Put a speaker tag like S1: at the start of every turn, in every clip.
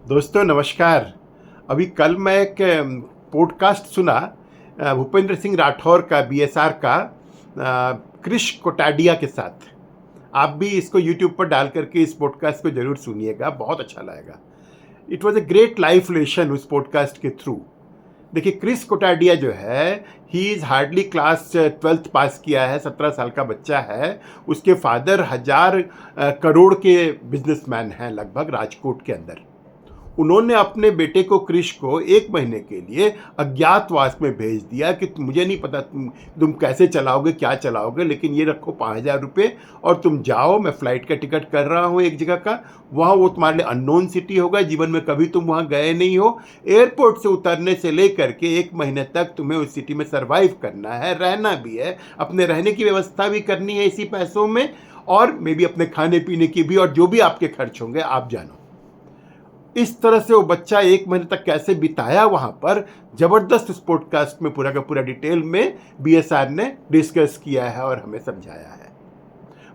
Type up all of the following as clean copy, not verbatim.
S1: दोस्तों नमस्कार। अभी कल मैं एक पॉडकास्ट सुना भूपेंद्र सिंह राठौर का, बीएसआर का, क्रिश कोटाडिया के साथ। आप भी इसको यूट्यूब पर डाल करके इस पॉडकास्ट को ज़रूर सुनिएगा, बहुत अच्छा लगेगा। It was a great life lesson उस पॉडकास्ट के थ्रू। देखिए, क्रिश कोटाडिया जो है, he is hardly class 12th पास किया है, 17 साल का बच्चा है। उसके फादर 1000 करोड़ के बिजनेसमैन हैं लगभग राजकोट के अंदर। उन्होंने अपने बेटे को, क्रिश को, 1 महीने के लिए अज्ञातवास में भेज दिया कि मुझे नहीं पता तुम कैसे चलाओगे, क्या चलाओगे, लेकिन ये रखो 5000 रुपये और तुम जाओ। मैं फ़्लाइट का टिकट कर रहा हूँ एक जगह का, वहाँ वो तुम्हारे लिए अननोन सिटी होगा, जीवन में कभी तुम वहाँ गए नहीं हो। एयरपोर्ट से उतरने से लेकर के 1 महीने तक तुम्हें उस सिटी में सर्वाइव करना है, रहना भी है, अपने रहने की व्यवस्था भी करनी है इसी पैसों में, और मे बी अपने खाने पीने की भी, और जो भी आपके खर्च होंगे आप जानो। इस तरह से वो बच्चा 1 महीने तक कैसे बिताया वहाँ पर, ज़बरदस्त इस पॉडकास्ट में पूरा का पूरा डिटेल में बीएसआर ने डिस्कस किया है और हमें समझाया है।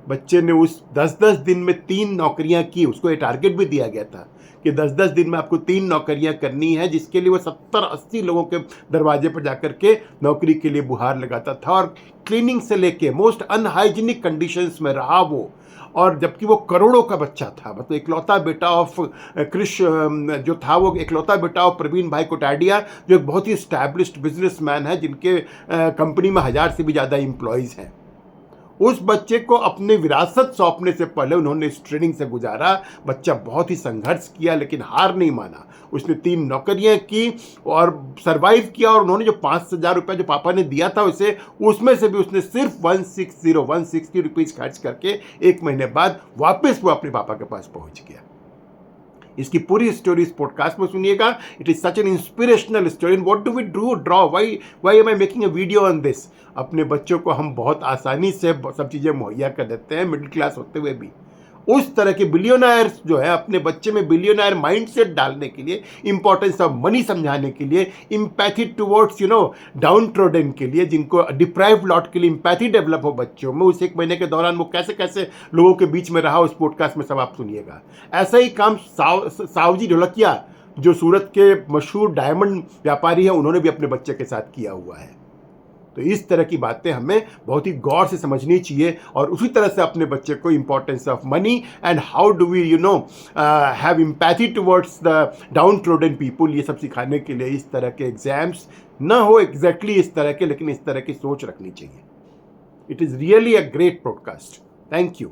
S1: बच्चे ने उस 10-10 दिन में 3 नौकरियां की। उसको ये टारगेट भी दिया गया था कि 10-10 दिन में आपको 3 नौकरियां करनी है, जिसके लिए वो 70-80 लोगों के दरवाजे पर जाकर के नौकरी के लिए गुहार लगाता था। और क्लीनिंग से लेके मोस्ट अनहाइजीनिक कंडीशंस में रहा वो, और जबकि वो करोड़ों का बच्चा था। मतलब इकलौता बेटा ऑफ क्रिश जो था, वो इकलौता बेटा ऑफ प्रवीण भाई कोटाडिया, जो एक बहुत ही स्टैब्लिश्ड बिजनेसमैन है, जिनके कंपनी में 1000 से भी ज़्यादा एम्प्लॉयज़ हैं। उस बच्चे को अपने विरासत सौंपने से पहले उन्होंने इस ट्रेनिंग से गुजारा। बच्चा बहुत ही संघर्ष किया, लेकिन हार नहीं माना। उसने 3 नौकरियां की और सरवाइव किया। और उन्होंने जो 5000 रुपये जो पापा ने दिया था उसे, उसमें से भी उसने सिर्फ 160 रुपीज़ खर्च करके 1 महीने बाद वापस वो अपने पापा के पास पहुंच गया। इसकी पूरी स्टोरी इस पॉडकास्ट में सुनिएगा। It is such an inspirational story. What do we draw why am I making a video on this. अपने बच्चों को हम बहुत आसानी से सब चीज़ें मुहैया कर देते हैं, मिडिल क्लास होते हुए भी। उस तरह के बिलियनर्स जो है, अपने बच्चे में बिलियनर माइंडसेट डालने के लिए, इंपॉर्टेंस ऑफ मनी समझाने के लिए, इम्पैथी टुवर्ड्स डाउन ट्रोडन के लिए, जिनको डिप्राइव लॉट के लिए इम्पैथी डेवलप हो बच्चों में, उस 1 महीने के दौरान वो कैसे कैसे लोगों के बीच में रहा, उस पॉडकास्ट में सब आप सुनिएगा। ऐसा ही काम सावजी ढोलकिया, जो सूरत के मशहूर डायमंड व्यापारी हैं, उन्होंने भी अपने बच्चे के साथ किया हुआ है। तो इस तरह की बातें हमें बहुत ही गौर से समझनी चाहिए, और उसी तरह से अपने बच्चे को importance of money and how do we have empathy towards the downtrodden people, ये सब सिखाने के लिए इस तरह के एग्जाम्स ना हो एग्जैक्टली इस तरह के, लेकिन इस तरह की सोच रखनी चाहिए। It is really a great podcast. Thank you.